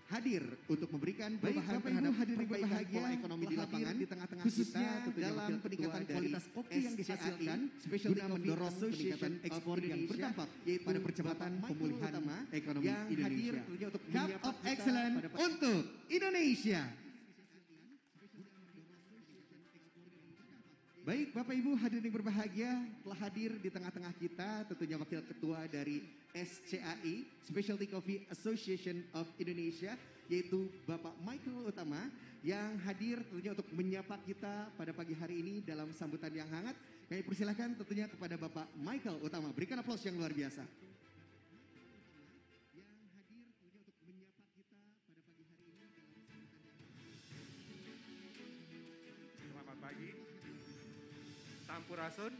hadir untuk memberikan perubahan terhadap perbaikan pola ekonomi di lapangan di tengah-tengah khususnya dalam peningkatan kualitas kopi yang dihasilkan guna mendorong peningkatan ekspor yang berdampak pada percepatan pemulihan ekonomi Indonesia. Cup of Excellence untuk Indonesia. Baik, Bapak Ibu hadirin yang berbahagia, telah hadir di tengah-tengah kita tentunya Wakil Ketua dari SCAI, Specialty Coffee Association of Indonesia, yaitu Bapak Michael Utama, yang hadir tentunya untuk menyapa kita pada pagi hari ini dalam sambutan yang hangat. Kami persilakan tentunya kepada Bapak Michael Utama. Berikan aplaus yang luar biasa. Selamat pagi. Sampurasun.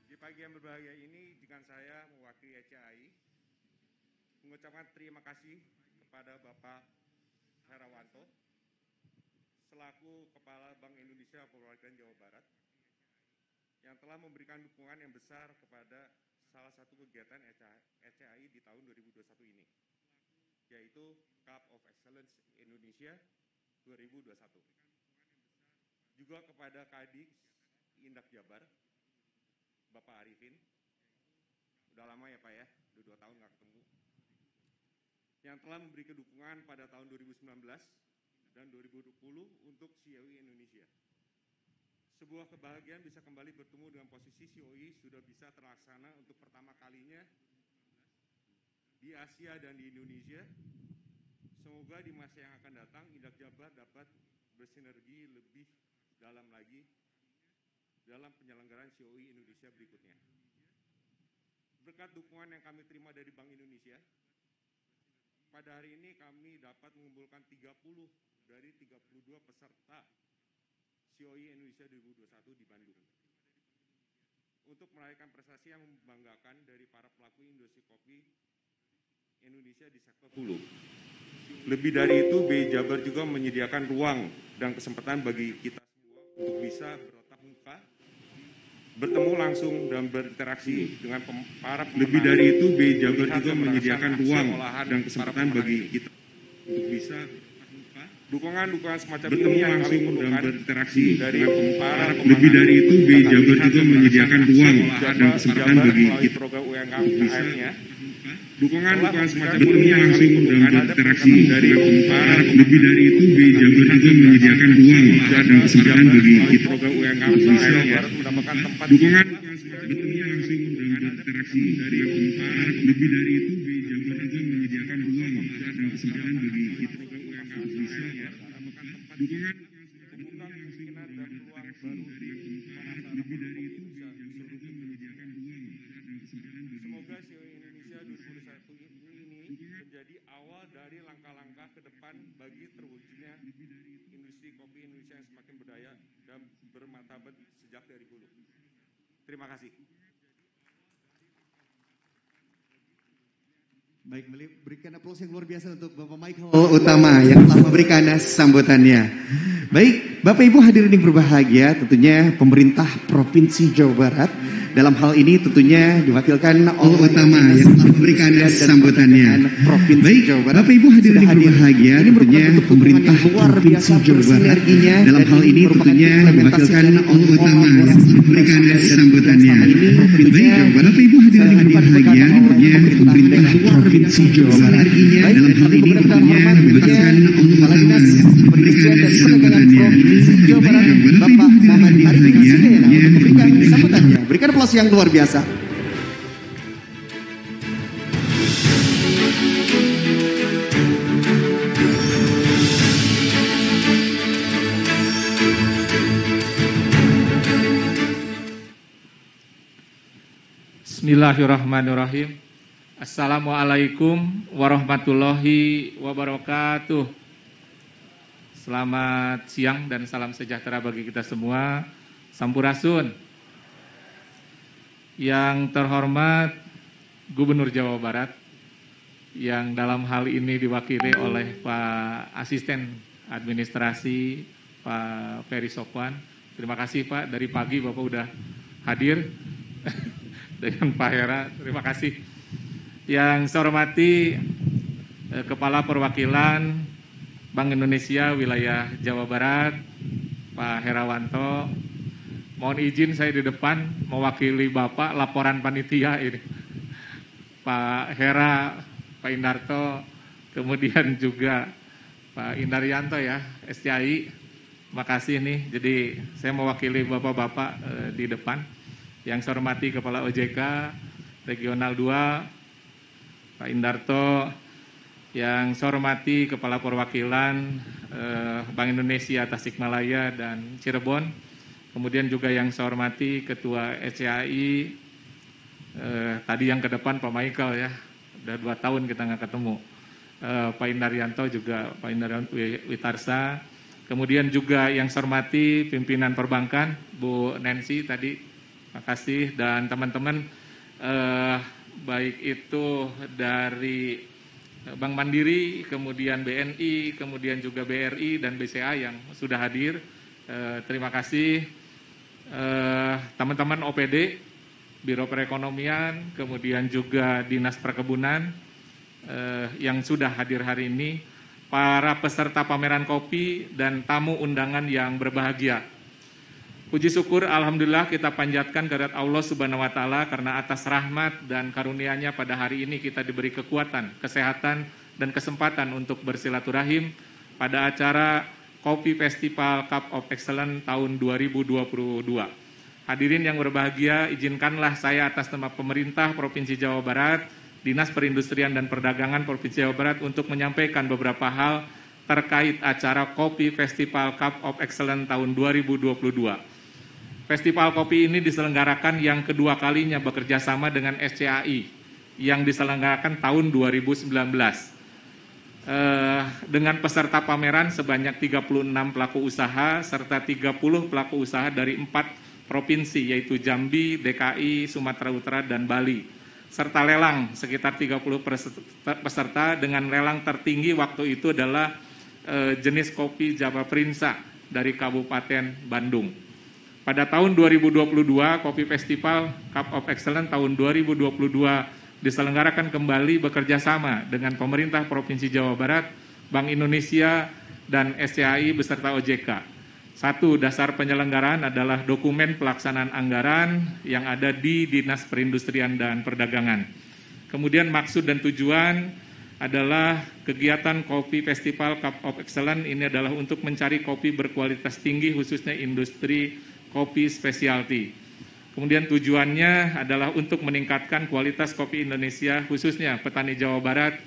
Di pagi yang berbahagia ini dengan saya mewakili SCAI mengucapkan terima kasih kepada Bapak Herawanto selaku Kepala Bank Indonesia Perwakilan Jawa Barat yang telah memberikan dukungan yang besar kepada salah satu kegiatan SCAI di tahun 2021 ini, yaitu Cup of Excellence Indonesia 2021. Juga kepada Kadis Indak Jabar, Bapak Arifin, udah lama ya Pak ya, udah 2 tahun nggak ketemu, yang telah memberi dukungan pada tahun 2019 dan 2020 untuk COI Indonesia. Sebuah kebahagiaan bisa kembali bertemu dengan posisi COI sudah bisa terlaksana untuk pertama kalinya di Asia dan di Indonesia. Semoga di masa yang akan datang Indak Jabar dapat bersinergi lebih dalam lagi dalam penyelenggaraan COI Indonesia berikutnya. Berkat dukungan yang kami terima dari Bank Indonesia, pada hari ini kami dapat mengumpulkan 30 dari 32 peserta COI Indonesia 2021 di Bandung. Untuk merayakan prestasi yang membanggakan dari para pelaku industri kopi Indonesia di sektor hulu. Lebih dari itu, BI Jabar juga menyediakan ruang dan kesempatan bagi kita untuk bisa bertatap muka, bertemu langsung dan berinteraksi dengan para pemenang. Lebih dari itu, BI Jabar juga menyediakan ruang dan kesempatan bagi kita untuk bisa dukungan semacam ini yang kami perlukan dan berinteraksi dari para pemenang. Lebih dari itu, BI Jabar juga menyediakan ruang dan kesempatan bagi kita untuk bisa dukungan semacam ini yang kami perlukan dan berinteraksi dari para pemenang. Lebih dari itu, BI Jabar juga menyediakan ruang dan kesempatan bagi kita untuk bisa mendapatkan tempat dukungan semacam ini langsung dan berinteraksi dari para. Lebih dari itu, BI Jabar juga menyediakan ruang dan kesempatan bagi kita untuk bisa dukungan kemungkinan dan peluang baru dari lebih dari itu bisa menyediakan ruang dan kesempatan bagi. Semoga COI Indonesia 2021 ini menjadi awal dari langkah-langkah ke depan bagi terwujudnya industri kopi Indonesia yang semakin berdaya dan bermartabat sejak dari hulu. Terima kasih. Baik, berikan aplaus yang luar biasa untuk Bapak Michael Utama yang telah memberikan sambutannya. Baik, Bapak Ibu hadirin yang berbahagia, tentunya pemerintah Provinsi Jawa Barat dalam hal ini tentunya diwakilkan oleh Utama yang telah memberikan sambutannya. Baik, Bapak Ibu hadirin yang berbahagia, tentunya pemerintah Provinsi Jawa Barat dalam hal ini tentunya diwakilkan oleh Utama yang telah memberikan sambutannya. Baik, Bapak Ibu hadirin yang berbahagia, tentunya pemerintah Provinsi Jawa Barat dalam hal ini tentunya diwakilkan oleh Utama yang telah memberikan sambutannya. Jawa Barat, Bapak Muhammad Arifin Sidena untuk memberikan sambutannya. Berikan aplaus yang luar biasa. Bismillahirrahmanirrahim. Assalamualaikum warahmatullahi wabarakatuh. Selamat siang dan salam sejahtera bagi kita semua. Sampurasun. Yang terhormat Gubernur Jawa Barat, yang dalam hal ini diwakili oleh Pak Asisten Administrasi, Pak Ferry Sokwan. Terima kasih Pak, dari pagi Bapak udah hadir. Dengan Pak Hera, terima kasih. Yang saya hormati Kepala Perwakilan Bank Indonesia wilayah Jawa Barat, Pak Herawanto. Mohon izin saya di depan mewakili Bapak laporan panitia ini. Pak Hera, Pak Indarto, kemudian juga Pak Indaryanto ya, SCI. Makasih nih, jadi saya mewakili Bapak-Bapak di depan. Yang saya hormati Kepala OJK Regional 2, Pak Indarto. Yang saya hormati Kepala Perwakilan Bank Indonesia Tasikmalaya dan Cirebon. Kemudian juga yang saya hormati Ketua SCAI, tadi yang ke depan Pak Michael ya, udah 2 tahun kita nggak ketemu. Pak Indaryanto juga, Pak Indaryanto Witarsa. Kemudian juga yang saya hormati pimpinan perbankan, Bu Nancy tadi, makasih, dan teman-teman baik itu dari Bank Mandiri, kemudian BNI, kemudian juga BRI dan BCA yang sudah hadir. Terima kasih teman-teman OPD, Biro Perekonomian, kemudian juga Dinas Perkebunan yang sudah hadir hari ini. Para peserta pameran kopi dan tamu undangan yang berbahagia. Puji syukur alhamdulillah kita panjatkan kehadirat Allah Subhanahu wa taala karena atas rahmat dan karunia-Nya pada hari ini kita diberi kekuatan, kesehatan dan kesempatan untuk bersilaturahim pada acara Kopi Festival Cup of Excellence tahun 2022. Hadirin yang berbahagia, izinkanlah saya atas nama pemerintah Provinsi Jawa Barat, Dinas Perindustrian dan Perdagangan Provinsi Jawa Barat untuk menyampaikan beberapa hal terkait acara Kopi Festival Cup of Excellence tahun 2022. Festival kopi ini diselenggarakan yang kedua kalinya bekerja sama dengan SCAI yang diselenggarakan tahun 2019. Dengan peserta pameran sebanyak 36 pelaku usaha serta 30 pelaku usaha dari 4 provinsi yaitu Jambi, DKI, Sumatera Utara, dan Bali. Serta lelang sekitar 30 peserta dengan lelang tertinggi waktu itu adalah jenis kopi Java Prinsa dari Kabupaten Bandung. Pada tahun 2022, Kopi Festival Cup of Excellence tahun 2022 diselenggarakan kembali bekerja sama dengan pemerintah Provinsi Jawa Barat, Bank Indonesia, dan SCAI beserta OJK. Satu, dasar penyelenggaraan adalah dokumen pelaksanaan anggaran yang ada di Dinas Perindustrian dan Perdagangan. Kemudian maksud dan tujuan adalah kegiatan Kopi Festival Cup of Excellence ini adalah untuk mencari kopi berkualitas tinggi khususnya industri kopi specialty. Kemudian tujuannya adalah untuk meningkatkan kualitas kopi Indonesia khususnya petani Jawa Barat,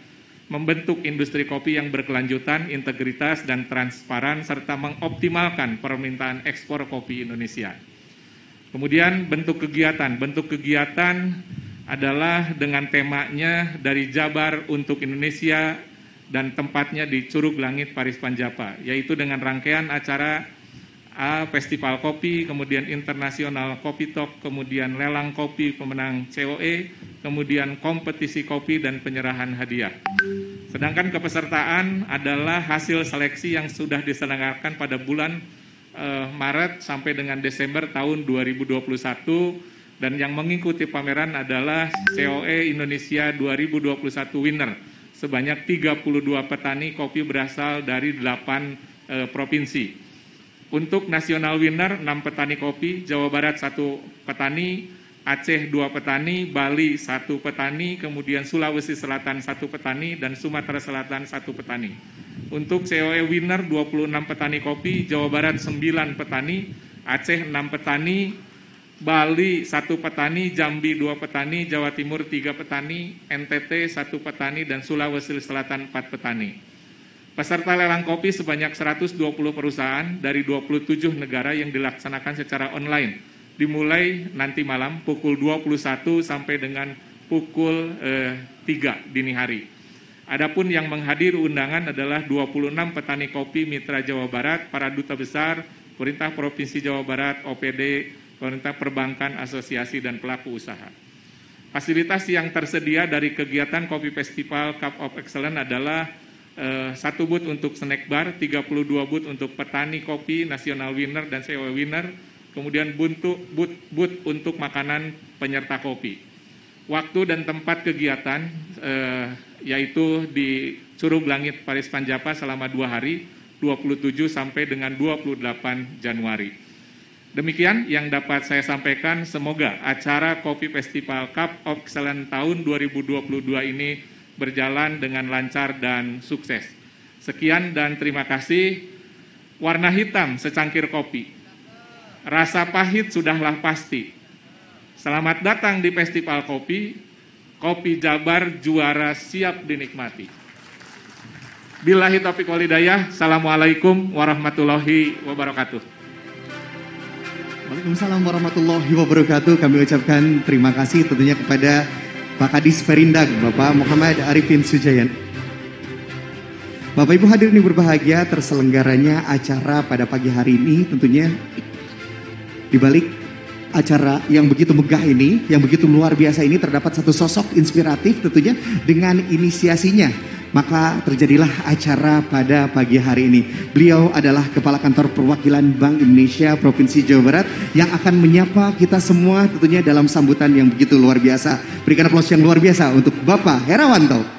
membentuk industri kopi yang berkelanjutan, integritas, dan transparan, serta mengoptimalkan permintaan ekspor kopi Indonesia. Kemudian bentuk kegiatan adalah dengan temanya dari Jabar untuk Indonesia dan tempatnya di Curug Langit Paris Panjapa, yaitu dengan rangkaian acara Festival Kopi, kemudian Internasional Kopi Talk, kemudian lelang kopi pemenang COE, kemudian kompetisi kopi dan penyerahan hadiah. Sedangkan kepesertaan adalah hasil seleksi yang sudah diselenggarakan pada bulan Maret sampai dengan Desember tahun 2021 dan yang mengikuti pameran adalah COE Indonesia 2021 winner sebanyak 32 petani kopi berasal dari 8 provinsi. Untuk nasional winner 6 petani kopi, Jawa Barat 1 petani, Aceh 2 petani, Bali 1 petani, kemudian Sulawesi Selatan 1 petani, dan Sumatera Selatan 1 petani. Untuk COE winner 26 petani kopi, Jawa Barat 9 petani, Aceh 6 petani, Bali 1 petani, Jambi 2 petani, Jawa Timur 3 petani, NTT 1 petani, dan Sulawesi Selatan 4 petani. Peserta lelang kopi sebanyak 120 perusahaan dari 27 negara yang dilaksanakan secara online. Dimulai nanti malam pukul 21 sampai dengan pukul 3 dini hari. Adapun yang menghadiri undangan adalah 26 petani kopi mitra Jawa Barat, para duta besar, pemerintah Provinsi Jawa Barat, OPD, pemerintah perbankan, asosiasi, dan pelaku usaha. Fasilitas yang tersedia dari kegiatan Kopi Festival Cup of Excellence adalah 1 booth untuk snack bar, 32 booth untuk petani kopi, nasional winner dan COE winner, kemudian booth untuk makanan penyerta kopi. Waktu dan tempat kegiatan yaitu di Curug Langit Paris Panjapa selama 2 hari, 27 sampai dengan 28 Januari. Demikian yang dapat saya sampaikan. Semoga acara Kopi Festival Cup of Excellence tahun 2022 ini berjalan dengan lancar dan sukses. Sekian dan terima kasih. Warna hitam secangkir kopi. Rasa pahit sudahlah pasti. Selamat datang di Festival Kopi. Kopi Jabar juara siap dinikmati. Billahi taufiq wal hidayah. Assalamualaikum warahmatullahi wabarakatuh. Waalaikumsalam warahmatullahi wabarakatuh. Kami ucapkan terima kasih tentunya kepada Pak Kadis Perindak, Bapak Muhammad Arifin Sujayan. Bapak Ibu hadirin yang berbahagia, terselenggaranya acara pada pagi hari ini tentunya di balik acara yang begitu megah ini, yang begitu luar biasa ini terdapat satu sosok inspiratif tentunya dengan inisiasinya. Maka terjadilah acara pada pagi hari ini. Beliau adalah Kepala Kantor Perwakilan Bank Indonesia Provinsi Jawa Barat yang akan menyapa kita semua tentunya dalam sambutan yang begitu luar biasa. Berikan aplaus yang luar biasa untuk Bapak Herawanto.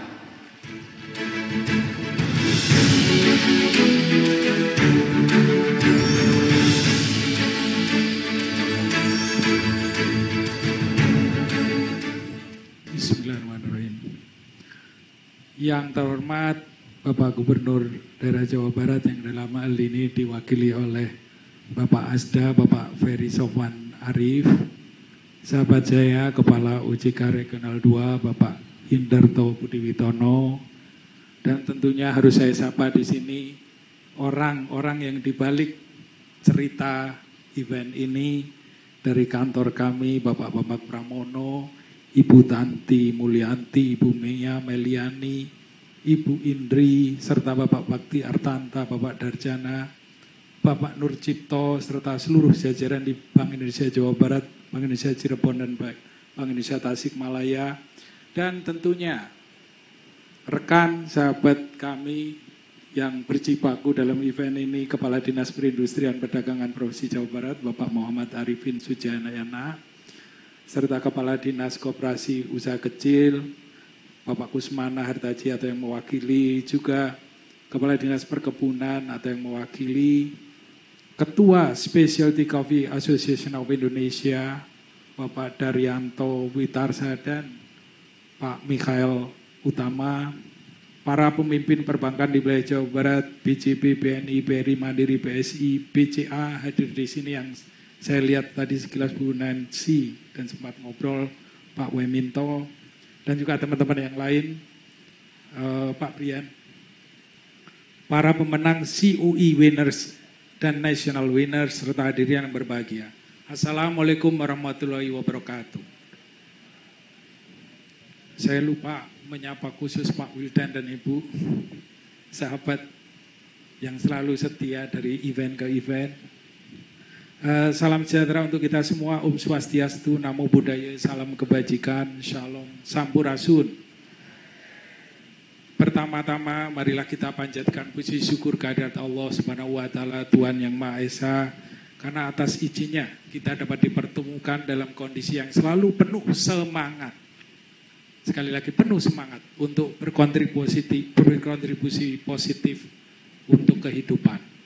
Yang terhormat Bapak Gubernur Daerah Jawa Barat yang dalam hal ini diwakili oleh Bapak Asda, Bapak Ferry Sofwan Arif, sahabat saya Kepala OJK Regional 2, Bapak Indarto Budiwitono, dan tentunya harus saya sapa di sini orang-orang yang dibalik cerita event ini dari kantor kami, Bapak Bambang Pramono, Ibu Tanti Mulyanti, Ibu Mia Meliani, Ibu Indri, serta Bapak Bakti Artanta, Bapak Darjana, Bapak Nur Cipto, serta seluruh jajaran di Bank Indonesia Jawa Barat, Bank Indonesia Cirebon, dan Bank Indonesia Tasikmalaya, dan tentunya rekan sahabat kami yang berjibaku dalam event ini, Kepala Dinas Perindustrian Perdagangan Provinsi Jawa Barat, Bapak Muhammad Arifin Sujanayana, serta Kepala Dinas Koperasi Usaha Kecil, Bapak Kusmana Hartaji atau yang mewakili, juga Kepala Dinas Perkebunan atau yang mewakili, Ketua Specialty Coffee Association of Indonesia, Bapak Daryanto Witarsa, dan Pak Mikhail Utama, para pemimpin perbankan di wilayah Jawa Barat, BJB, BNI, BRI, Mandiri, BSI, BCA hadir di sini yang saya lihat tadi sekilas Bu Nancy dan sempat ngobrol, Pak Weminto, dan juga teman-teman yang lain, Pak Brian. Para pemenang COE Winners dan National Winners serta hadirin yang berbahagia. Assalamualaikum warahmatullahi wabarakatuh. Saya lupa menyapa khusus Pak Wildan dan Ibu, sahabat yang selalu setia dari event ke event. Salam sejahtera untuk kita semua. Om Swastiastu, Namo Buddhaya, salam kebajikan, Shalom, Sampurasun. Pertama-tama marilah kita panjatkan puji syukur kehadirat Allah Subhanahu wa taala, Tuhan yang Maha Esa, karena atas izinnya kita dapat dipertemukan dalam kondisi yang selalu penuh semangat. Sekali lagi penuh semangat untuk berkontribusi positif untuk kehidupan.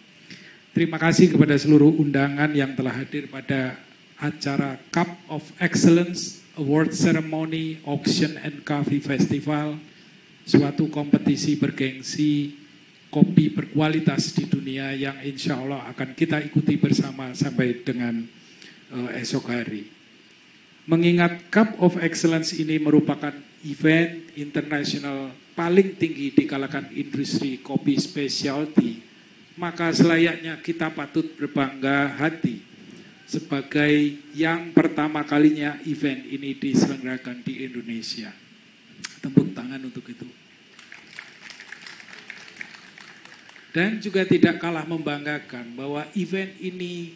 Terima kasih kepada seluruh undangan yang telah hadir pada acara Cup of Excellence Award Ceremony Auction and Coffee Festival, suatu kompetisi bergengsi kopi berkualitas di dunia yang insya Allah akan kita ikuti bersama sampai dengan esok hari. Mengingat Cup of Excellence ini merupakan event internasional paling tinggi di kalangan industri kopi specialty, maka selayaknya kita patut berbangga hati sebagai yang pertama kalinya event ini diselenggarakan di Indonesia. Tepuk tangan untuk itu. Dan juga tidak kalah membanggakan bahwa event ini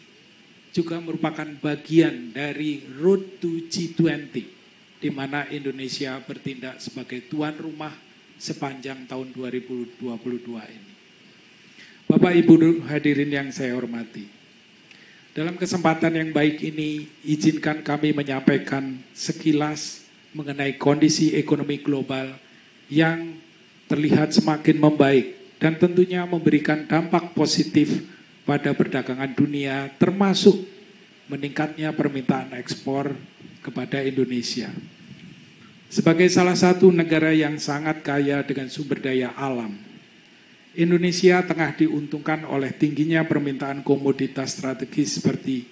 juga merupakan bagian dari Road to G20, di mana Indonesia bertindak sebagai tuan rumah sepanjang tahun 2022 ini. Bapak Ibu hadirin yang saya hormati, dalam kesempatan yang baik ini izinkan kami menyampaikan sekilas mengenai kondisi ekonomi global yang terlihat semakin membaik dan tentunya memberikan dampak positif pada perdagangan dunia, termasuk meningkatnya permintaan ekspor kepada Indonesia. Sebagai salah satu negara yang sangat kaya dengan sumber daya alam, Indonesia tengah diuntungkan oleh tingginya permintaan komoditas strategis seperti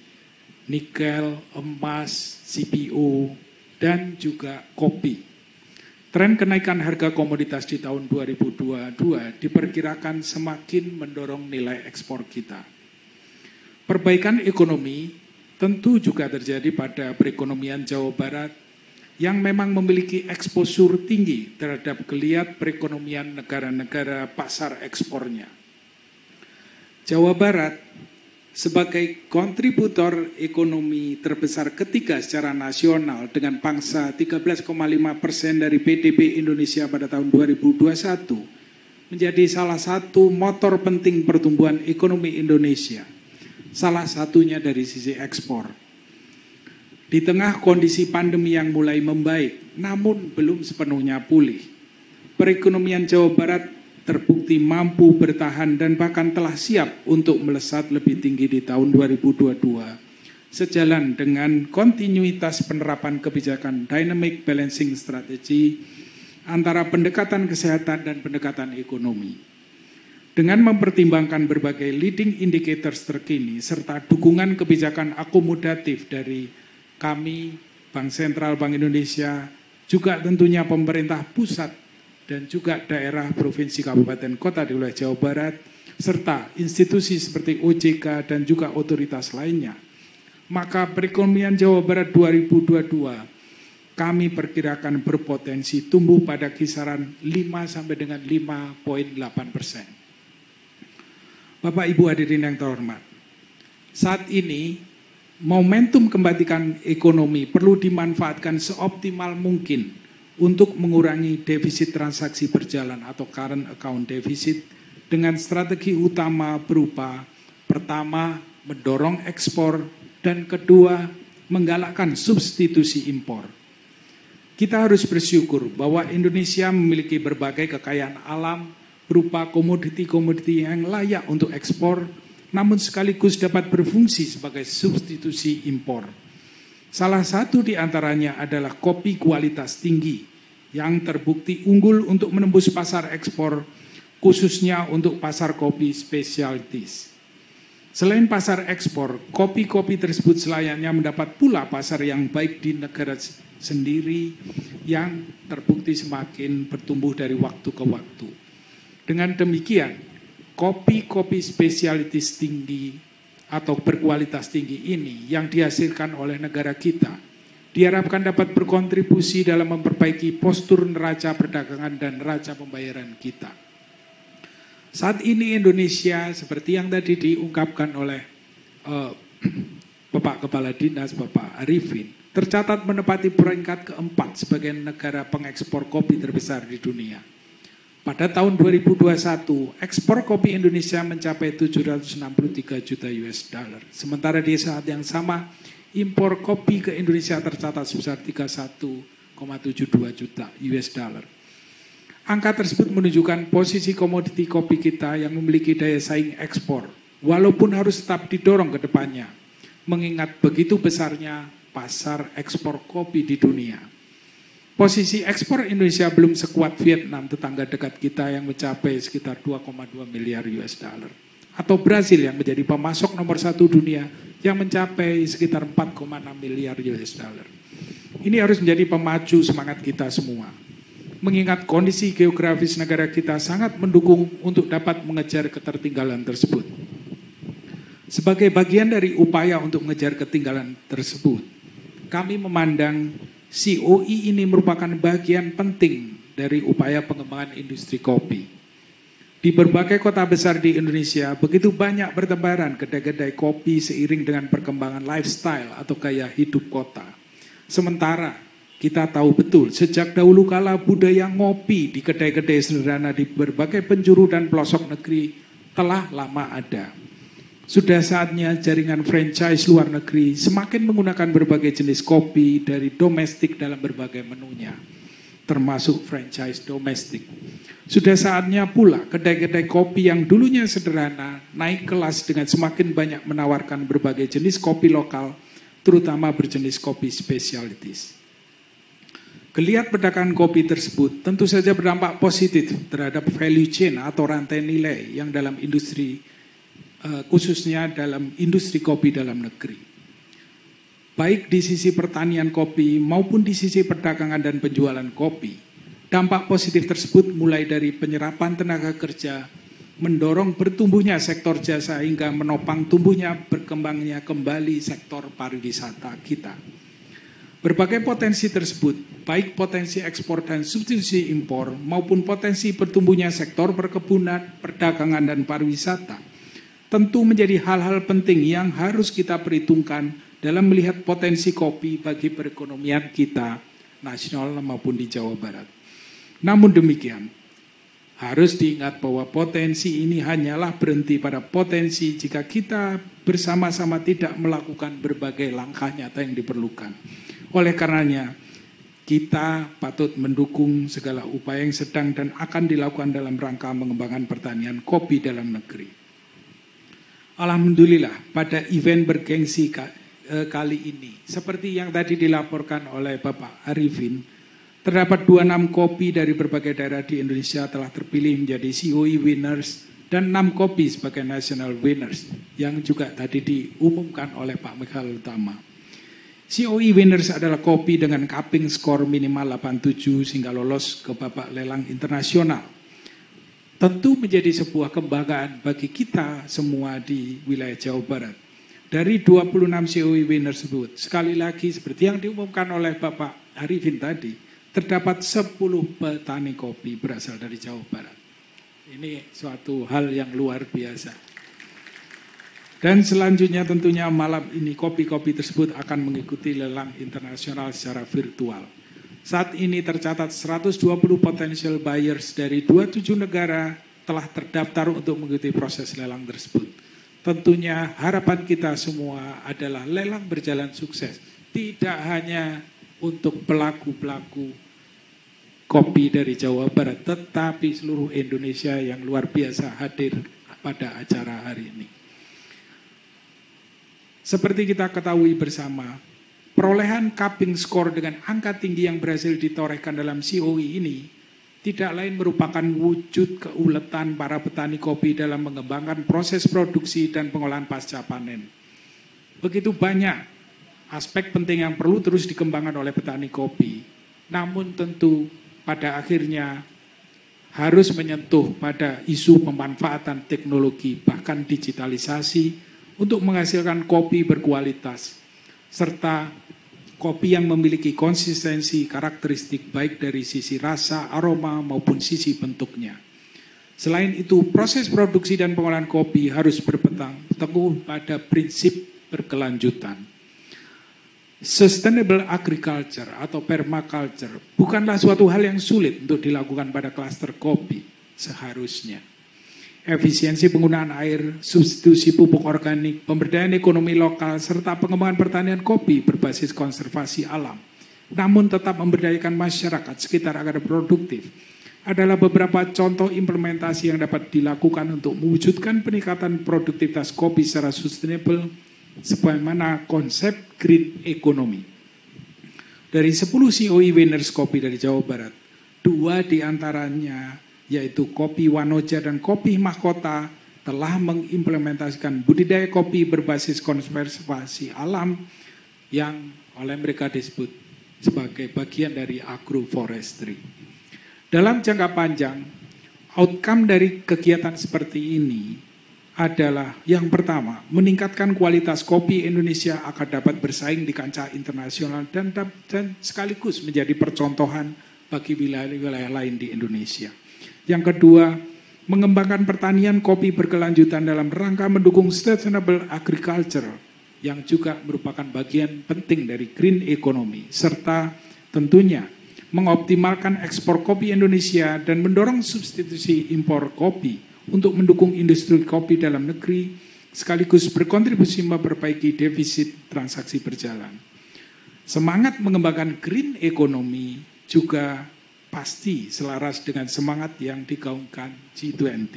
nikel, emas, CPO, dan juga kopi. Tren kenaikan harga komoditas di tahun 2022 diperkirakan semakin mendorong nilai ekspor kita. Perbaikan ekonomi tentu juga terjadi pada perekonomian Jawa Barat yang memang memiliki eksposur tinggi terhadap geliat perekonomian negara-negara pasar ekspornya. Jawa Barat sebagai kontributor ekonomi terbesar ketiga secara nasional dengan pangsa 13,5% dari PDB Indonesia pada tahun 2021 menjadi salah satu motor penting pertumbuhan ekonomi Indonesia, salah satunya dari sisi ekspor. Di tengah kondisi pandemi yang mulai membaik namun belum sepenuhnya pulih, perekonomian Jawa Barat terbukti mampu bertahan dan bahkan telah siap untuk melesat lebih tinggi di tahun 2022 sejalan dengan kontinuitas penerapan kebijakan dynamic balancing strategy antara pendekatan kesehatan dan pendekatan ekonomi. Dengan mempertimbangkan berbagai leading indicators terkini serta dukungan kebijakan akomodatif dari kami, Bank Sentral Bank Indonesia, juga tentunya pemerintah pusat dan juga daerah, provinsi, kabupaten, kota di wilayah Jawa Barat, serta institusi seperti OJK dan juga otoritas lainnya. Maka perekonomian Jawa Barat 2022 kami perkirakan berpotensi tumbuh pada kisaran 5 sampai dengan 5,8%. Bapak Ibu hadirin yang terhormat, saat ini momentum kebangkitan ekonomi perlu dimanfaatkan seoptimal mungkin untuk mengurangi defisit transaksi berjalan atau current account deficit dengan strategi utama berupa pertama, mendorong ekspor, dan kedua, menggalakkan substitusi impor. Kita harus bersyukur bahwa Indonesia memiliki berbagai kekayaan alam berupa komoditi-komoditi yang layak untuk ekspor, namun sekaligus dapat berfungsi sebagai substitusi impor. Salah satu di antaranya adalah kopi kualitas tinggi yang terbukti unggul untuk menembus pasar ekspor, khususnya untuk pasar kopi spesialtis. Selain pasar ekspor, kopi-kopi tersebut selayaknya mendapat pula pasar yang baik di negara sendiri yang terbukti semakin bertumbuh dari waktu ke waktu. Dengan demikian, kopi-kopi spesialtis tinggi atau berkualitas tinggi ini yang dihasilkan oleh negara kita diharapkan dapat berkontribusi dalam memperbaiki postur neraca perdagangan dan neraca pembayaran kita. Saat ini Indonesia seperti yang tadi diungkapkan oleh Bapak Kepala Dinas, Bapak Arifin, tercatat menempati peringkat keempat sebagai negara pengekspor kopi terbesar di dunia. Pada tahun 2021, ekspor kopi Indonesia mencapai 763 juta US dollar. Sementara di saat yang sama, impor kopi ke Indonesia tercatat sebesar 31,72 juta US dollar. Angka tersebut menunjukkan posisi komoditi kopi kita yang memiliki daya saing ekspor, walaupun harus tetap didorong ke depannya, mengingat begitu besarnya pasar ekspor kopi di dunia. Posisi ekspor Indonesia belum sekuat Vietnam, tetangga dekat kita yang mencapai sekitar 2,2 miliar US dollar. Atau Brasil yang menjadi pemasok nomor 1 dunia yang mencapai sekitar 4,6 miliar US dollar. Ini harus menjadi pemacu semangat kita semua. Mengingat kondisi geografis negara kita sangat mendukung untuk dapat mengejar ketertinggalan tersebut. Sebagai bagian dari upaya untuk mengejar ketinggalan tersebut, kami memandang COI ini merupakan bagian penting dari upaya pengembangan industri kopi. Di berbagai kota besar di Indonesia, begitu banyak bertebaran kedai-kedai kopi seiring dengan perkembangan lifestyle atau gaya hidup kota. Sementara kita tahu betul, sejak dahulu kala budaya ngopi di kedai-kedai sederhana di berbagai penjuru dan pelosok negeri telah lama ada. Sudah saatnya jaringan franchise luar negeri semakin menggunakan berbagai jenis kopi dari domestik dalam berbagai menunya, termasuk franchise domestik. Sudah saatnya pula kedai-kedai kopi yang dulunya sederhana naik kelas dengan semakin banyak menawarkan berbagai jenis kopi lokal, terutama berjenis kopi spesialitas. Geliat perdagangan kopi tersebut tentu saja berdampak positif terhadap value chain atau rantai nilai yang dalam industri, khususnya dalam industri kopi dalam negeri. Baik di sisi pertanian kopi maupun di sisi perdagangan dan penjualan kopi. Dampak positif tersebut mulai dari penyerapan tenaga kerja, mendorong bertumbuhnya sektor jasa hingga menopang tumbuhnya berkembangnya kembali sektor pariwisata kita. Berbagai potensi tersebut, baik potensi ekspor dan substitusi impor maupun potensi bertumbuhnya sektor perkebunan, perdagangan dan pariwisata, tentu menjadi hal-hal penting yang harus kita perhitungkan dalam melihat potensi kopi bagi perekonomian kita nasional maupun di Jawa Barat. Namun demikian, harus diingat bahwa potensi ini hanyalah berhenti pada potensi jika kita bersama-sama tidak melakukan berbagai langkah nyata yang diperlukan. Oleh karenanya, kita patut mendukung segala upaya yang sedang dan akan dilakukan dalam rangka mengembangkan pertanian kopi dalam negeri. Alhamdulillah, pada event bergengsi kali ini, seperti yang tadi dilaporkan oleh Bapak Arifin, terdapat 26 kopi dari berbagai daerah di Indonesia telah terpilih menjadi COE winners dan 6 kopi sebagai national winners yang juga tadi diumumkan oleh Pak Michael Utama. COE winners adalah kopi dengan cupping skor minimal 87 sehingga lolos ke babak lelang internasional. Tentu menjadi sebuah kebanggaan bagi kita semua di wilayah Jawa Barat. Dari 26 COE winners tersebut, sekali lagi seperti yang diumumkan oleh Bapak Arifin tadi, terdapat 10 petani kopi berasal dari Jawa Barat. Ini suatu hal yang luar biasa. Dan selanjutnya tentunya malam ini kopi-kopi tersebut akan mengikuti lelang internasional secara virtual. Saat ini tercatat 120 potential buyers dari 27 negara telah terdaftar untuk mengikuti proses lelang tersebut. Tentunya harapan kita semua adalah lelang berjalan sukses. Tidak hanya untuk pelaku-pelaku kopi dari Jawa Barat, tetapi seluruh Indonesia yang luar biasa hadir pada acara hari ini. Seperti kita ketahui bersama, perolehan cupping score dengan angka tinggi yang berhasil ditorehkan dalam COE ini tidak lain merupakan wujud keuletan para petani kopi dalam mengembangkan proses produksi dan pengolahan pasca panen. Begitu banyak aspek penting yang perlu terus dikembangkan oleh petani kopi, namun tentu pada akhirnya harus menyentuh pada isu pemanfaatan teknologi bahkan digitalisasi untuk menghasilkan kopi berkualitas serta kopi yang memiliki konsistensi karakteristik baik dari sisi rasa, aroma maupun sisi bentuknya. Selain itu, proses produksi dan pengolahan kopi harus berpegang teguh pada prinsip berkelanjutan. Sustainable agriculture atau permaculture bukanlah suatu hal yang sulit untuk dilakukan pada klaster kopi seharusnya. Efisiensi penggunaan air, substitusi pupuk organik, pemberdayaan ekonomi lokal, serta pengembangan pertanian kopi berbasis konservasi alam, namun tetap memberdayakan masyarakat sekitar agar produktif, adalah beberapa contoh implementasi yang dapat dilakukan untuk mewujudkan peningkatan produktivitas kopi secara sustainable, sebagaimana konsep green economy. Dari 10 COE winners kopi dari Jawa Barat, 2 diantaranya yaitu Kopi Wanoja dan Kopi Mahkota telah mengimplementasikan budidaya kopi berbasis konservasi alam yang oleh mereka disebut sebagai bagian dari agroforestry. Dalam jangka panjang, outcome dari kegiatan seperti ini adalah yang pertama, meningkatkan kualitas kopi Indonesia agar dapat bersaing di kancah internasional dan sekaligus menjadi percontohan bagi wilayah-wilayah lain di Indonesia. Yang kedua, mengembangkan pertanian kopi berkelanjutan dalam rangka mendukung sustainable agriculture yang juga merupakan bagian penting dari green economy, serta tentunya mengoptimalkan ekspor kopi Indonesia dan mendorong substitusi impor kopi untuk mendukung industri kopi dalam negeri, sekaligus berkontribusi memperbaiki defisit transaksi berjalan. Semangat mengembangkan green economy juga pasti selaras dengan semangat yang digaungkan G20.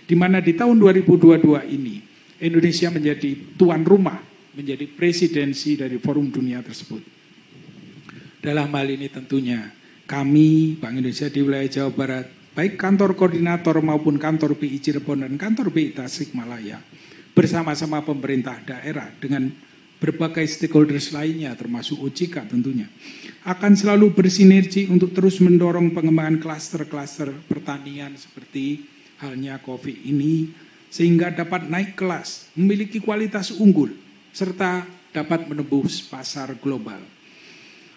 Di mana di tahun 2022 ini Indonesia menjadi tuan rumah, menjadi presidensi dari forum dunia tersebut. Dalam hal ini tentunya kami Bank Indonesia di wilayah Jawa Barat, baik kantor koordinator maupun kantor BI Cirebon dan kantor BI Tasikmalaya, bersama-sama pemerintah daerah dengan berbagai stakeholders lainnya termasuk OJK tentunya, akan selalu bersinergi untuk terus mendorong pengembangan klaster-klaster pertanian seperti halnya kopi ini, sehingga dapat naik kelas, memiliki kualitas unggul, serta dapat menembus pasar global.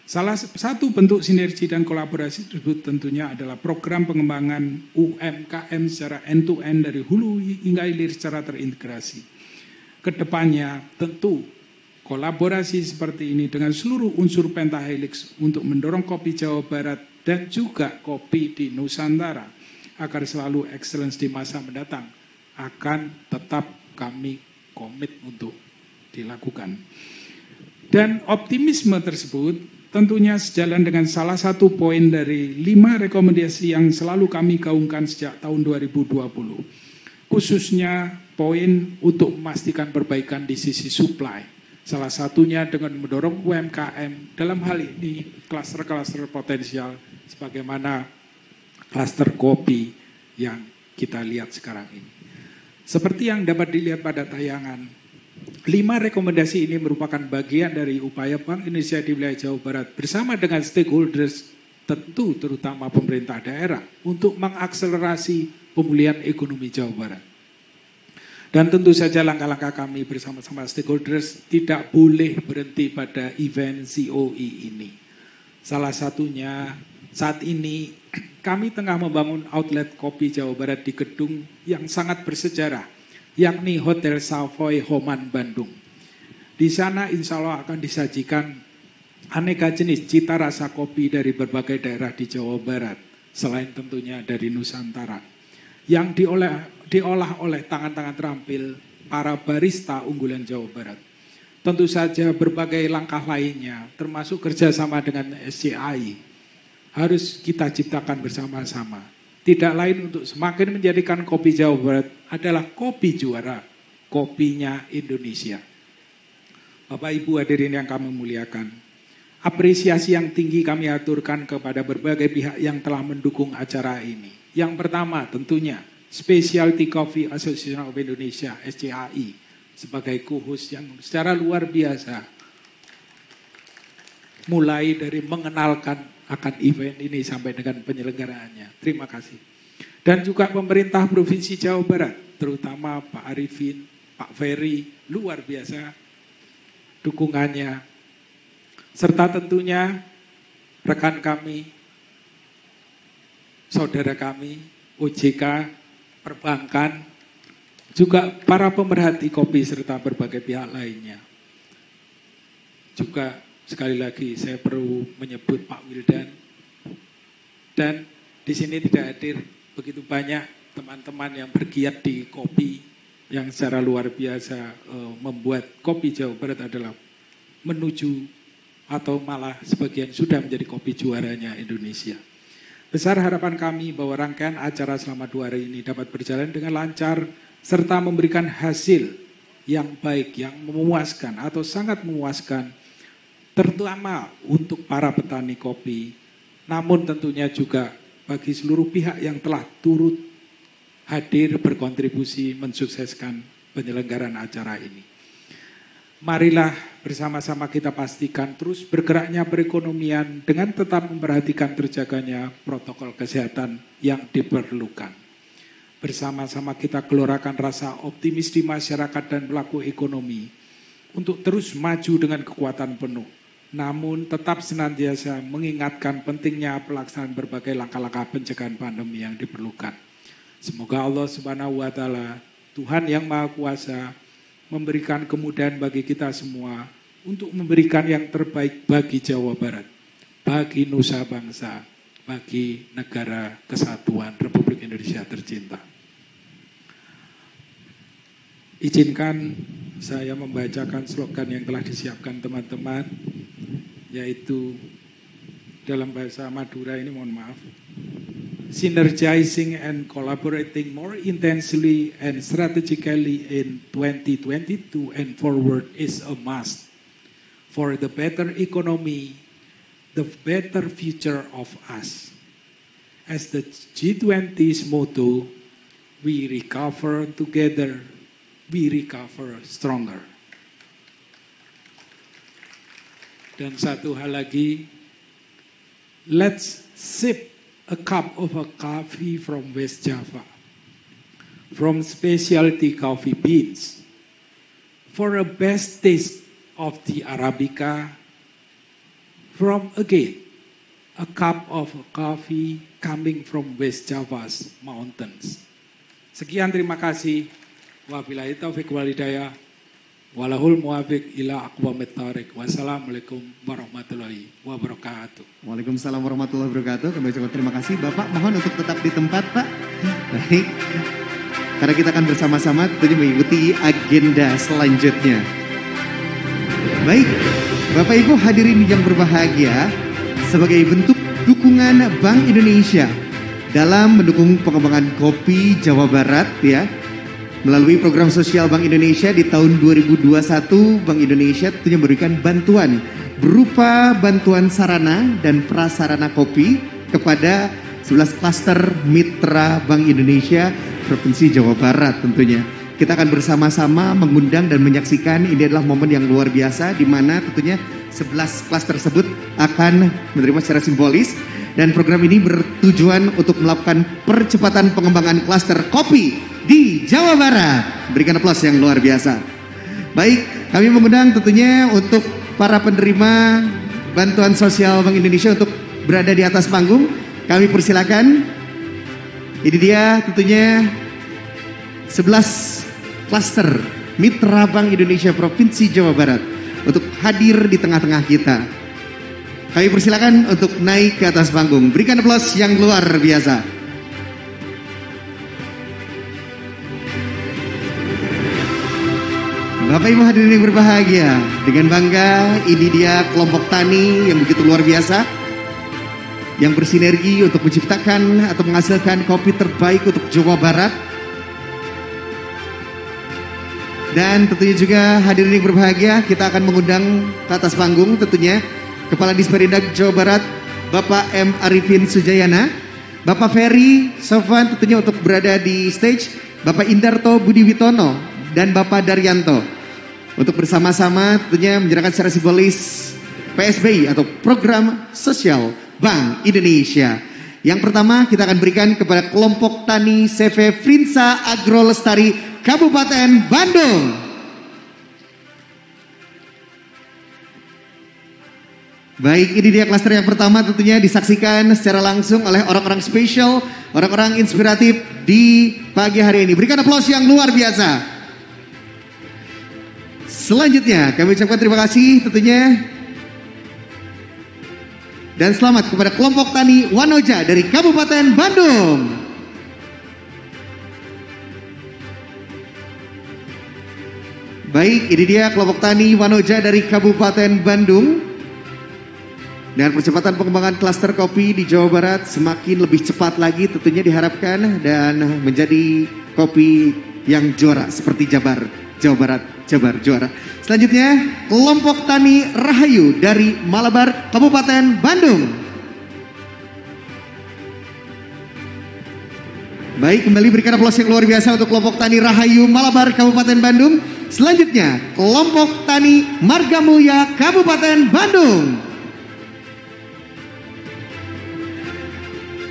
Salah satu bentuk sinergi dan kolaborasi tersebut tentunya adalah program pengembangan UMKM secara end-to-end dari hulu hingga hilir secara terintegrasi. Kedepannya tentu kolaborasi seperti ini dengan seluruh unsur pentahelix untuk mendorong kopi Jawa Barat dan juga kopi di Nusantara agar selalu excellence di masa mendatang akan tetap kami komit untuk dilakukan. Dan optimisme tersebut tentunya sejalan dengan salah satu poin dari 5 rekomendasi yang selalu kami gaungkan sejak tahun 2020. Khususnya poin untuk memastikan perbaikan di sisi supply. Salah satunya dengan mendorong UMKM dalam hal ini klaster-klaster potensial sebagaimana klaster kopi yang kita lihat sekarang ini. Seperti yang dapat dilihat pada tayangan, 5 rekomendasi ini merupakan bagian dari upaya Bank Indonesia di wilayah Jawa Barat bersama dengan stakeholders tentu terutama pemerintah daerah untuk mengakselerasi pemulihan ekonomi Jawa Barat. Dan tentu saja langkah-langkah kami bersama-sama stakeholders tidak boleh berhenti pada event COE ini. Salah satunya saat ini kami tengah membangun outlet kopi Jawa Barat di gedung yang sangat bersejarah, yakni Hotel Savoy Homan Bandung. Di sana insya Allah akan disajikan aneka jenis cita rasa kopi dari berbagai daerah di Jawa Barat, selain tentunya dari Nusantara, yang diolah oleh tangan-tangan terampil para barista unggulan Jawa Barat. Tentu saja berbagai langkah lainnya, termasuk kerjasama dengan SCI, harus kita ciptakan bersama-sama. Tidak lain untuk semakin menjadikan kopi Jawa Barat adalah kopi juara, kopinya Indonesia. Bapak Ibu hadirin yang kami muliakan, apresiasi yang tinggi kami aturkan kepada berbagai pihak yang telah mendukung acara ini. Yang pertama tentunya Specialty Coffee Association of Indonesia, SCAI, sebagai co-host yang secara luar biasa mulai dari mengenalkan akan event ini sampai dengan penyelenggaraannya. Terima kasih. Dan juga pemerintah Provinsi Jawa Barat, terutama Pak Arifin, Pak Ferry, luar biasa dukungannya. Serta tentunya rekan kami, saudara kami, OJK, perbankan, juga para pemerhati kopi serta berbagai pihak lainnya. Juga sekali lagi saya perlu menyebut Pak Wildan, dan di sini tidak hadir begitu banyak teman-teman yang bergiat di kopi yang secara luar biasa membuat kopi Jawa Barat adalah menuju atau malah sebagian sudah menjadi kopi juaranya Indonesia. Besar harapan kami bahwa rangkaian acara selama 2 hari ini dapat berjalan dengan lancar serta memberikan hasil yang baik, yang memuaskan atau sangat memuaskan, terutama untuk para petani kopi, namun tentunya juga bagi seluruh pihak yang telah turut hadir berkontribusi mensukseskan penyelenggaraan acara ini. Marilah bersama-sama kita pastikan terus bergeraknya perekonomian dengan tetap memperhatikan terjaganya protokol kesehatan yang diperlukan. Bersama-sama kita gelorakan rasa optimis di masyarakat dan pelaku ekonomi untuk terus maju dengan kekuatan penuh. Namun tetap senantiasa mengingatkan pentingnya pelaksanaan berbagai langkah-langkah pencegahan pandemi yang diperlukan. Semoga Allah Subhanahu wa Ta'ala, Tuhan yang Maha Kuasa, memberikan kemudahan bagi kita semua untuk memberikan yang terbaik bagi Jawa Barat, bagi Nusa Bangsa, bagi negara kesatuan Republik Indonesia tercinta. izinkan saya membacakan slogan yang telah disiapkan teman-teman, yaitu dalam bahasa Madura ini, mohon maaf, synergizing and collaborating more intensely and strategically in 2022 and forward is a must for the better economy, the better future of us. As the G20's motto, we recover together, we recover stronger. Dan satu hal lagi, let's sip a cup of a coffee from West Java, from specialty coffee beans, for a best taste of the Arabica, from again, a cup of coffee coming from West Java's mountains. Sekian, terima kasih. Wabillahi taufiq wal hidayah. Walahul muwafiq ila aqwamit thariq. Wassalamualaikum warahmatullahi wabarakatuh. Waalaikumsalam warahmatullahi wabarakatuh. Kami ucapkan terima kasih. Bapak mohon untuk tetap di tempat, Pak. Baik. Karena kita akan bersama-sama tentunya mengikuti agenda selanjutnya. Baik, Bapak Ibu hadirin yang berbahagia, sebagai bentuk dukungan Bank Indonesia dalam mendukung pengembangan kopi Jawa Barat ya, melalui program sosial Bank Indonesia di tahun 2021, Bank Indonesia tentunya memberikan bantuan berupa bantuan sarana dan prasarana kopi kepada 11 klaster mitra Bank Indonesia Provinsi Jawa Barat tentunya. Kita akan bersama-sama mengundang dan menyaksikan, ini adalah momen yang luar biasa di mana tentunya 11 klaster tersebut akan menerima secara simbolis, dan program ini bertujuan untuk melakukan percepatan pengembangan klaster kopi di Jawa Barat. Berikan aplaus yang luar biasa. Baik, kami mengundang tentunya untuk para penerima bantuan sosial Bank Indonesia untuk berada di atas panggung. Kami persilakan. Ini dia tentunya 11 klaster mitra Bank Indonesia Provinsi Jawa Barat untuk hadir di tengah-tengah kita. Kami persilakan untuk naik ke atas panggung. Berikan aplaus yang luar biasa. Bapak Ibu hadirin yang berbahagia, dengan bangga ini dia kelompok tani yang begitu luar biasa, yang bersinergi untuk menciptakan atau menghasilkan kopi terbaik untuk Jawa Barat. Dan tentunya juga hadirin yang berbahagia, kita akan mengundang ke atas panggung tentunya Kepala Disperindak Jawa Barat, Bapak M. Arifin Sujayana, Bapak Ferry Sofwan tentunya untuk berada di stage, Bapak Indarto Budi Witono, dan Bapak Daryanto untuk bersama-sama tentunya menyerahkan secara simbolis PSBI atau Program Sosial Bank Indonesia. Yang pertama kita akan berikan kepada kelompok tani CV Frinsa Agro Lestari Kabupaten Bandung. Baik, ini dia klaster yang pertama tentunya disaksikan secara langsung oleh orang-orang spesial, orang-orang inspiratif di pagi hari ini. Berikan aplaus yang luar biasa. Selanjutnya kami ucapkan terima kasih tentunya dan selamat kepada kelompok tani Wanoja dari Kabupaten Bandung. Baik, ini dia kelompok tani Wanoja dari Kabupaten Bandung. Dan percepatan pengembangan klaster kopi di Jawa Barat semakin lebih cepat lagi tentunya diharapkan, dan menjadi kopi yang juara seperti Jabar, Jawa Barat, Jabar juara. Selanjutnya kelompok tani Rahayu dari Malabar Kabupaten Bandung. Baik, kembali berikan aplaus yang luar biasa untuk kelompok tani Rahayu Malabar Kabupaten Bandung. Selanjutnya kelompok tani Marga Mulia Kabupaten Bandung.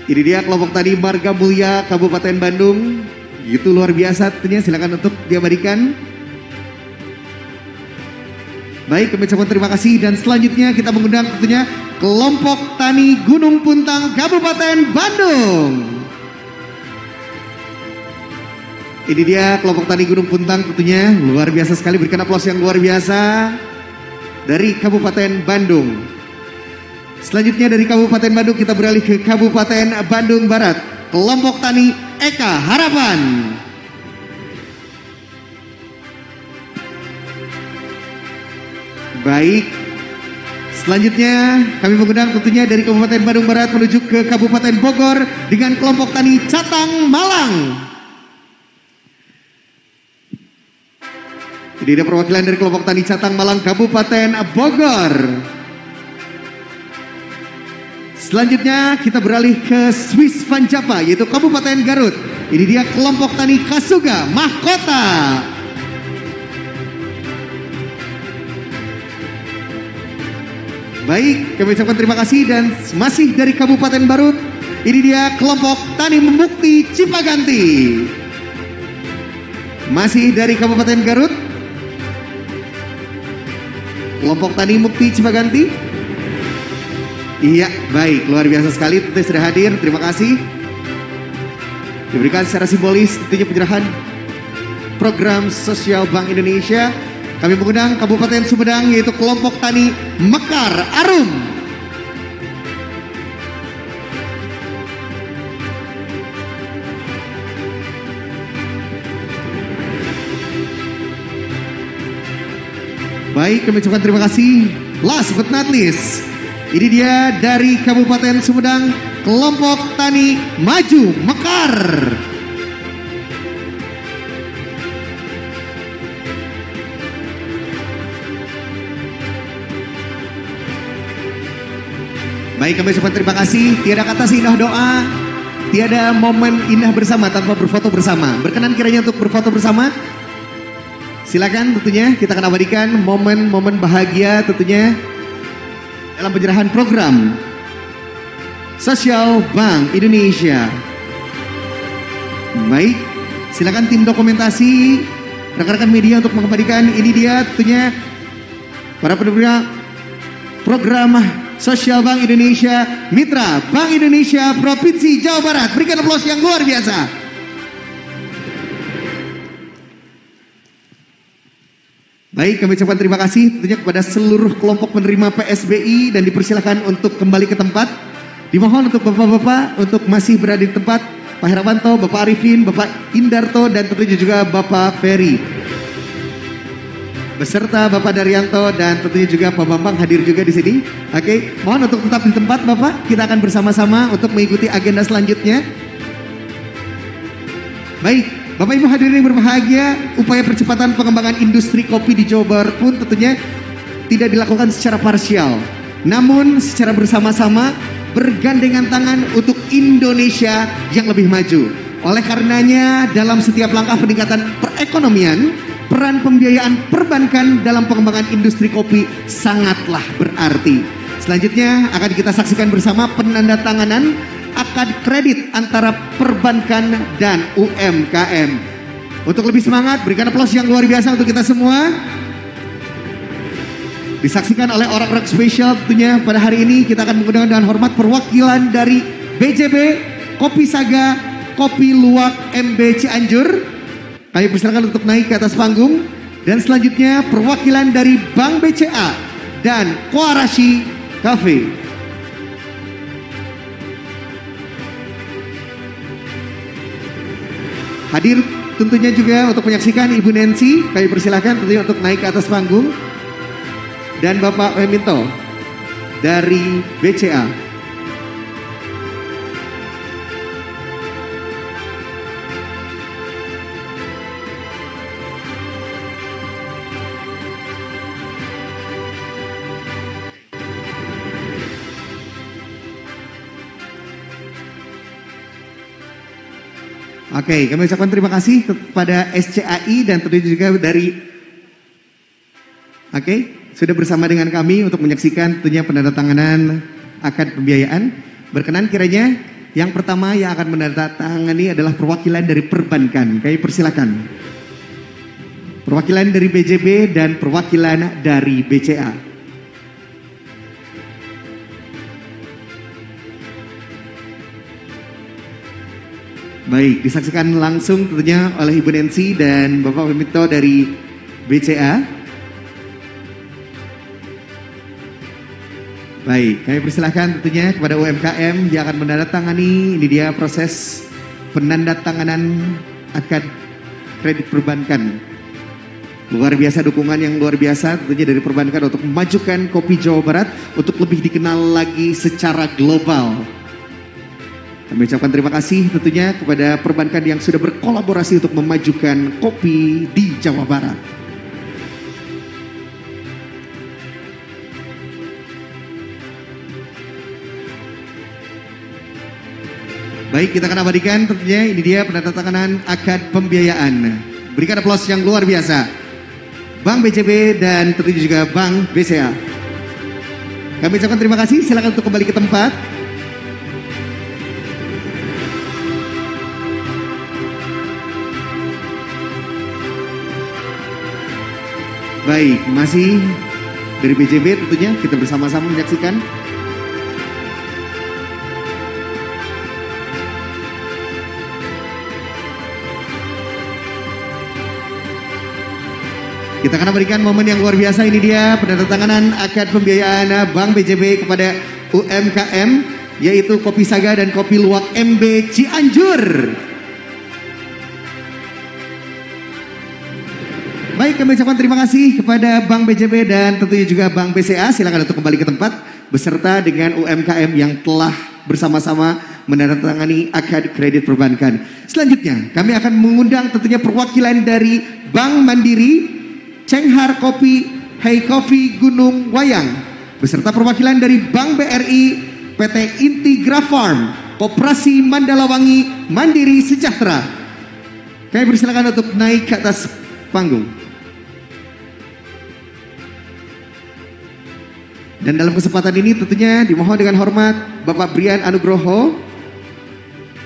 Ini dia kelompok tani Marga Mulia Kabupaten Bandung. Itu luar biasa tentunya, silakan untuk diabadikan. Baik, kami ucapkan terima kasih, dan selanjutnya kita mengundang tentunya kelompok tani Gunung Puntang Kabupaten Bandung. Ini dia kelompok tani Gunung Puntang tentunya luar biasa sekali, berikan aplaus yang luar biasa dari Kabupaten Bandung. Selanjutnya dari Kabupaten Bandung kita beralih ke Kabupaten Bandung Barat, kelompok tani Eka Harapan. Baik. Selanjutnya kami mengundang tentunya dari Kabupaten Bandung Barat menuju ke Kabupaten Bogor dengan kelompok tani Catang Malang. Ini ada perwakilan dari kelompok tani Catang Malang Kabupaten Bogor. Selanjutnya kita beralih ke Swiss Vanjapa yaitu Kabupaten Garut. Ini dia kelompok tani Kasuga Mahkota. Baik, kami ucapkan terima kasih dan masih dari Kabupaten Garut. Ini dia kelompok tani Mukti Cipaganti. Masih dari Kabupaten Garut. Kelompok tani Mukti Cipaganti. Iya, baik, luar biasa sekali tentu sudah hadir. Terima kasih. Diberikan secara simbolis tentunya penyerahan program sosial Bank Indonesia. Kami mengundang Kabupaten Sumedang yaitu kelompok tani Mekar Arum. Baik, kami ucapkan terima kasih. Last but not least, ini dia dari Kabupaten Sumedang, kelompok tani Maju Mekar. Baik, kami ucapkan terima kasih. Tiada kata seindah doa, tiada momen indah bersama tanpa berfoto bersama. Berkenan kiranya untuk berfoto bersama? Silakan, tentunya kita akan abadikan momen-momen bahagia tentunya dalam penyerahan program Sosial Bank Indonesia. Baik, silakan tim dokumentasi, rekan-rekan media untuk mengabadikan. Ini dia tentunya para penerima program Sosial Bank Indonesia, Mitra Bank Indonesia Provinsi Jawa Barat. Berikan aplaus yang luar biasa. Baik, kami ucapkan terima kasih tentunya kepada seluruh kelompok penerima PSBI dan dipersilakan untuk kembali ke tempat. Dimohon untuk bapak-bapak untuk masih berada di tempat. Pak Herawanto, Bapak Arifin, Bapak Indarto dan tentunya juga Bapak Ferry. Beserta Bapak Daryanto dan tentunya juga Pak Bambang hadir juga di sini. Oke, mohon untuk tetap di tempat Bapak. Kita akan bersama-sama untuk mengikuti agenda selanjutnya. Baik, Bapak Ibu hadirin yang berbahagia, upaya percepatan pengembangan industri kopi di Jawa Barat pun tentunya tidak dilakukan secara parsial, namun secara bersama-sama bergandengan tangan untuk Indonesia yang lebih maju. Oleh karenanya, dalam setiap langkah peningkatan perekonomian, peran pembiayaan perbankan dalam pengembangan industri kopi sangatlah berarti. Selanjutnya akan kita saksikan bersama penandatanganan akad kredit antara perbankan dan UMKM. Untuk lebih semangat, berikan aplaus yang luar biasa untuk kita semua. Disaksikan oleh orang-orang spesial tentunya pada hari ini. Kita akan mengundang dengan hormat perwakilan dari BJB, Kopi Saga, Kopi Luwak MB Cianjur. Kami persilakan untuk naik ke atas panggung. Dan selanjutnya perwakilan dari Bank BCA dan Koarashi Cafe. Hadir tentunya juga untuk menyaksikan Ibu Nancy. Kami persilakan tentunya untuk naik ke atas panggung. Dan Bapak Minto dari BCA. Oke, kami ucapkan terima kasih kepada SCAI dan tentunya juga dari sudah bersama dengan kami untuk menyaksikan tentunya penandatanganan akad pembiayaan. Berkenan kiranya yang pertama yang akan menandatangani adalah perwakilan dari perbankan. Kami persilakan. Perwakilan dari BJB dan perwakilan dari BCA. Baik, disaksikan langsung tentunya oleh Ibu Nancy dan Bapak Minto dari BCA. Baik, kami persilahkan tentunya kepada UMKM yang akan menandatangani. Ini dia proses penandatanganan akad kredit perbankan. Luar biasa dukungan yang luar biasa tentunya dari perbankan untuk memajukan kopi Jawa Barat untuk lebih dikenal lagi secara global. Kami ucapkan terima kasih tentunya kepada perbankan yang sudah berkolaborasi untuk memajukan kopi di Jawa Barat. Baik, kita akan abadikan tentunya ini dia penandatanganan akad pembiayaan. Berikan aplaus yang luar biasa. Bank BCB dan tentunya juga Bank BCA. Kami ucapkan terima kasih, silakan untuk kembali ke tempat. Baik, masih dari BCB tentunya kita bersama-sama menyaksikan. Kita akan memberikan momen yang luar biasa, ini dia penandatanganan akad pembiayaan Bank BJB kepada UMKM, yaitu Kopi Saga dan Kopi Luwak MB Cianjur. Baik, kami ucapkan terima kasih kepada Bank BJB dan tentunya juga Bank BCA. Silakan untuk kembali ke tempat beserta dengan UMKM yang telah bersama-sama menandatangani akad kredit perbankan. Selanjutnya, kami akan mengundang tentunya perwakilan dari Bank Mandiri, Cenghar Kopi, Hei Kopi Gunung Wayang, beserta perwakilan dari Bank BRI, PT Integra Farm, Koperasi Mandalawangi, Mandiri Sejahtera. Kami persilakan untuk naik ke atas panggung. Dan dalam kesempatan ini tentunya dimohon dengan hormat Bapak Brian Anugroho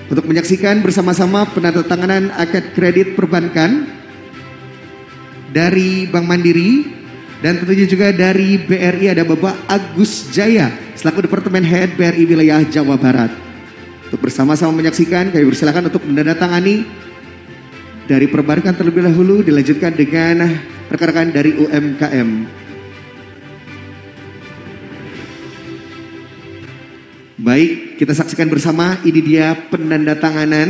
untuk menyaksikan bersama-sama penandatanganan akad kredit perbankan dari Bank Mandiri dan tentunya juga dari BRI ada Bapak Agus Jaya selaku Departemen Head BRI Wilayah Jawa Barat. Untuk bersama-sama menyaksikan, kami persilakan untuk menandatangani dari perbankan terlebih dahulu, dilanjutkan dengan rekan-rekan dari UMKM. Baik, kita saksikan bersama, ini dia penandatanganan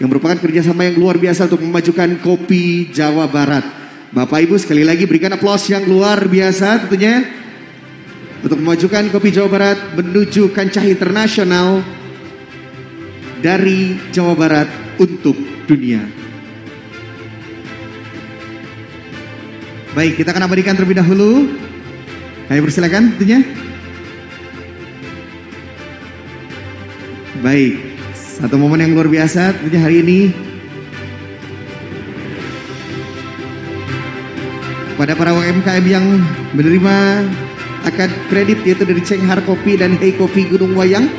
yang merupakan kerjasama yang luar biasa untuk memajukan kopi Jawa Barat. Bapak Ibu sekali lagi berikan aplaus yang luar biasa tentunya untuk memajukan kopi Jawa Barat menuju kancah internasional dari Jawa Barat untuk dunia. Baik, kita akan abadikan terlebih dahulu. Kami persilakan tentunya. Baik, satu momen yang luar biasa tentunya hari ini pada para UMKM yang menerima akad kredit, yaitu dari Cenghar Kopi dan Hei Kopi Gunung Wayang,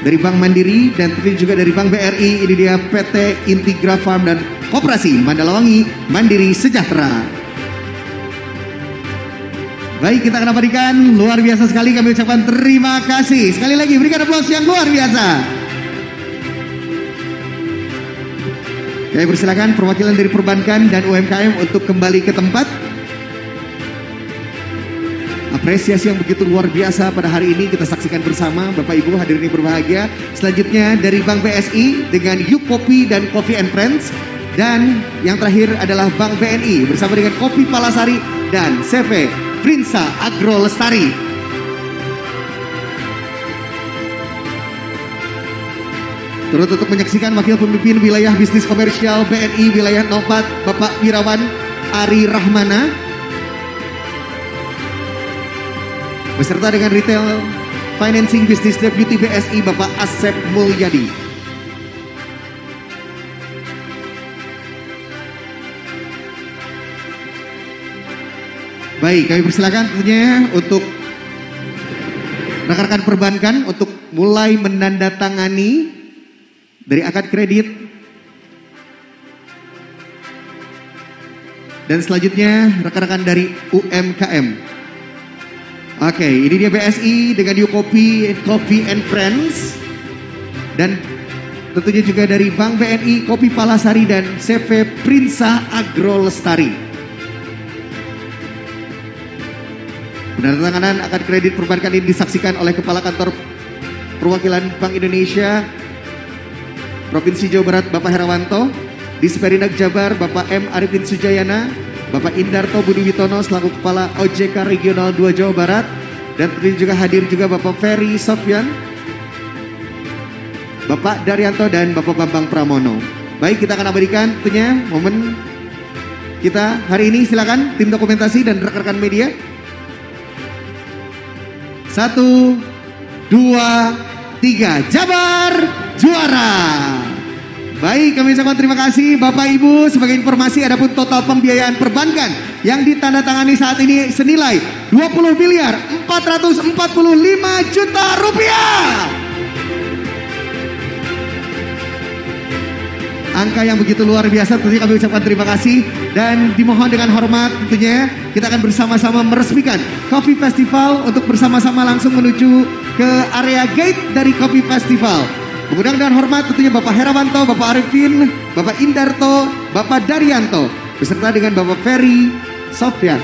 dari Bank Mandiri dan tentunya juga dari Bank BRI. Ini dia PT Integra Farm dan Koperasi Mandalawangi Mandiri Sejahtera. Baik, kita akan abadikan, luar biasa sekali, kami ucapkan terima kasih. Sekali lagi berikan aplaus yang luar biasa. Kami persilakan perwakilan dari perbankan dan UMKM untuk kembali ke tempat. Apresiasi yang begitu luar biasa pada hari ini kita saksikan bersama Bapak Ibu hadirin yang berbahagia. Selanjutnya dari Bank BSI dengan Yuk Kopi dan Coffee and Friends. Dan yang terakhir adalah Bank BNI bersama dengan Kopi Palasari dan CV Prinsa Agro Lestari. Turut untuk menyaksikan Wakil Pemimpin Wilayah Bisnis Komersial BNI Wilayah 04 Bapak Wirawan Ari Rahmana, beserta dengan Retail Financing Business Deputy BSI Bapak Asep Mulyadi. Baik, kami persilakan tentunya untuk rekan-rekan perbankan untuk mulai menandatangani dari akad kredit. Dan selanjutnya rekan-rekan dari UMKM. Oke, ini dia BSI dengan Yuk Kopi, Coffee and Friends. Dan tentunya juga dari Bank BNI, Kopi Palasari dan CV Prinsa Agro Lestari. Penandatanganan akad kredit perbankan ini disaksikan oleh Kepala Kantor Perwakilan Bank Indonesia Provinsi Jawa Barat Bapak Herawanto, Disperindak Jabar Bapak M. Arifin Sujayana, Bapak Indarto Budi Witono selaku Kepala OJK Regional 2 Jawa Barat. Dan tentunya juga hadir juga Bapak Ferry Sofyan, Bapak Daryanto dan Bapak Bambang Pramono. Baik, kita akan abadikan tentunya momen kita hari ini. Silakan tim dokumentasi dan rekan-rekan media. 1, 2, 3, Jabar juara. Baik, kami ucapkan terima kasih Bapak Ibu. Sebagai informasi, adapun total pembiayaan perbankan yang ditandatangani saat ini senilai 20.445 juta rupiah. Angka yang begitu luar biasa, tentunya kami ucapkan terima kasih. Dan dimohon dengan hormat tentunya kita akan bersama-sama meresmikan Kopi Festival untuk bersama-sama langsung menuju ke area gate dari Kopi Festival. Mengundang dengan hormat tentunya Bapak Herawanto, Bapak Arifin, Bapak Indarto, Bapak Daryanto, beserta dengan Bapak Ferry Sofyan.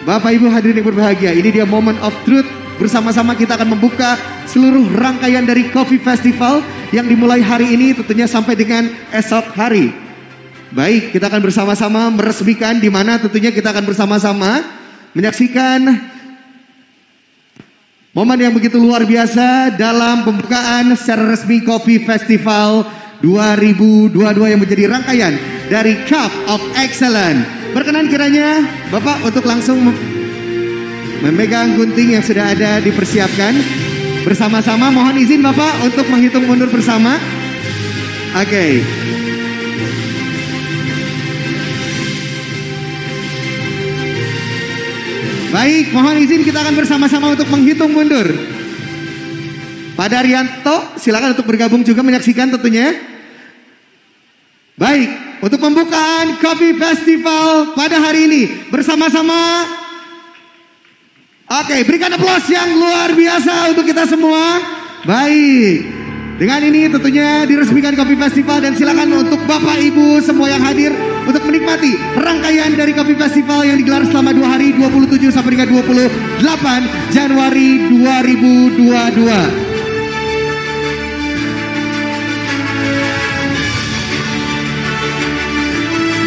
Bapak Ibu hadirin yang berbahagia, ini dia moment of truth. Bersama-sama kita akan membuka seluruh rangkaian dari Kopi Festival yang dimulai hari ini tentunya sampai dengan esok hari. Baik, kita akan bersama-sama meresmikan, di mana tentunya kita akan bersama-sama menyaksikan momen yang begitu luar biasa dalam pembukaan secara resmi Kopi Festival 2022 yang menjadi rangkaian dari Cup of Excellence. Berkenan kiranya Bapak untuk langsung memegang gunting yang sudah ada dipersiapkan. Bersama-sama mohon izin Bapak untuk menghitung mundur bersama. Oke. Baik, mohon izin kita akan bersama-sama untuk menghitung mundur. Pak Daryanto, silakan untuk bergabung juga menyaksikan tentunya. Baik, untuk pembukaan Kopi Festival pada hari ini bersama-sama. Oke, berikan aplaus yang luar biasa untuk kita semua. Baik, dengan ini tentunya diresmikan Kopi Festival dan silakan untuk Bapak Ibu semua yang hadir untuk menikmati rangkaian dari Kopi Festival yang digelar selama 2 hari 27 sampai dengan 28 Januari 2022.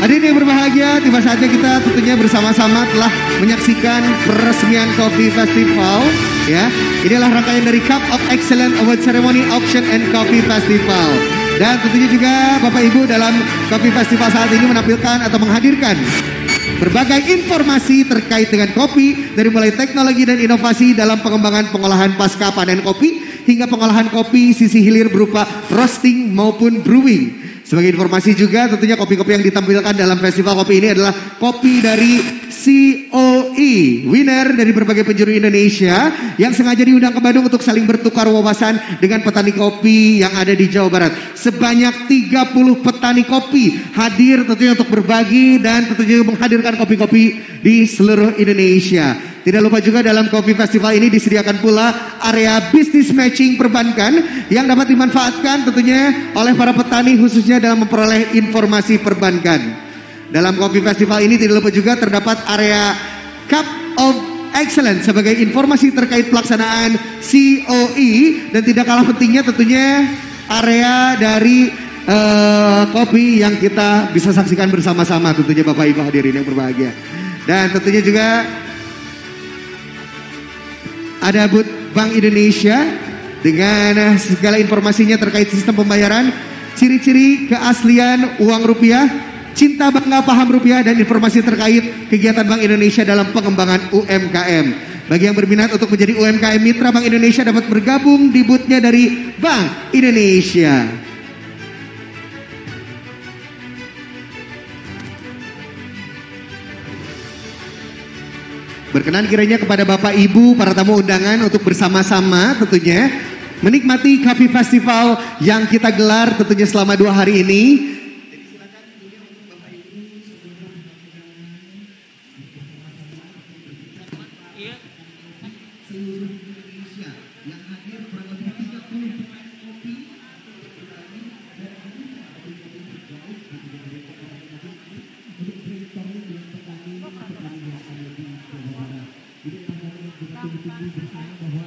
Hadirin yang berbahagia, tiba saatnya kita tentunya bersama-sama telah menyaksikan peresmian Kopi Festival. Ya, inilah rangkaian dari Cup of Excellence Award Ceremony Auction and Coffee Festival. Dan tentunya juga Bapak Ibu dalam Kopi Festival saat ini menampilkan atau menghadirkan berbagai informasi terkait dengan kopi, dari mulai teknologi dan inovasi dalam pengembangan pengolahan pasca panen kopi hingga pengolahan kopi sisi hilir berupa roasting maupun brewing. Sebagai informasi juga tentunya kopi-kopi yang ditampilkan dalam festival kopi ini adalah kopi dari COE, winner dari berbagai penjuru Indonesia yang sengaja diundang ke Bandung untuk saling bertukar wawasan dengan petani kopi yang ada di Jawa Barat. Sebanyak 30 petani kopi hadir tentunya untuk berbagi dan tentunya menghadirkan kopi-kopi di seluruh Indonesia. Tidak lupa juga dalam Kopi Festival ini disediakan pula area bisnis matching perbankan yang dapat dimanfaatkan tentunya oleh para petani khususnya dalam memperoleh informasi perbankan. Dalam Kopi Festival ini tidak lupa juga terdapat area Cup of Excellence sebagai informasi terkait pelaksanaan COE dan tidak kalah pentingnya tentunya area dari kopi yang kita bisa saksikan bersama-sama tentunya Bapak Ibu hadirin yang berbahagia. Dan tentunya juga ada booth Bank Indonesia dengan segala informasinya terkait sistem pembayaran, ciri-ciri keaslian uang rupiah, cinta bangga paham rupiah, dan informasi terkait kegiatan Bank Indonesia dalam pengembangan UMKM. Bagi yang berminat untuk menjadi UMKM Mitra Bank Indonesia dapat bergabung di booth-nya dari Bank Indonesia. Berkenan kiranya kepada Bapak Ibu para tamu undangan untuk bersama-sama tentunya menikmati Kopi Festival yang kita gelar tentunya selama 2 hari ini. Jadi bersama bahwa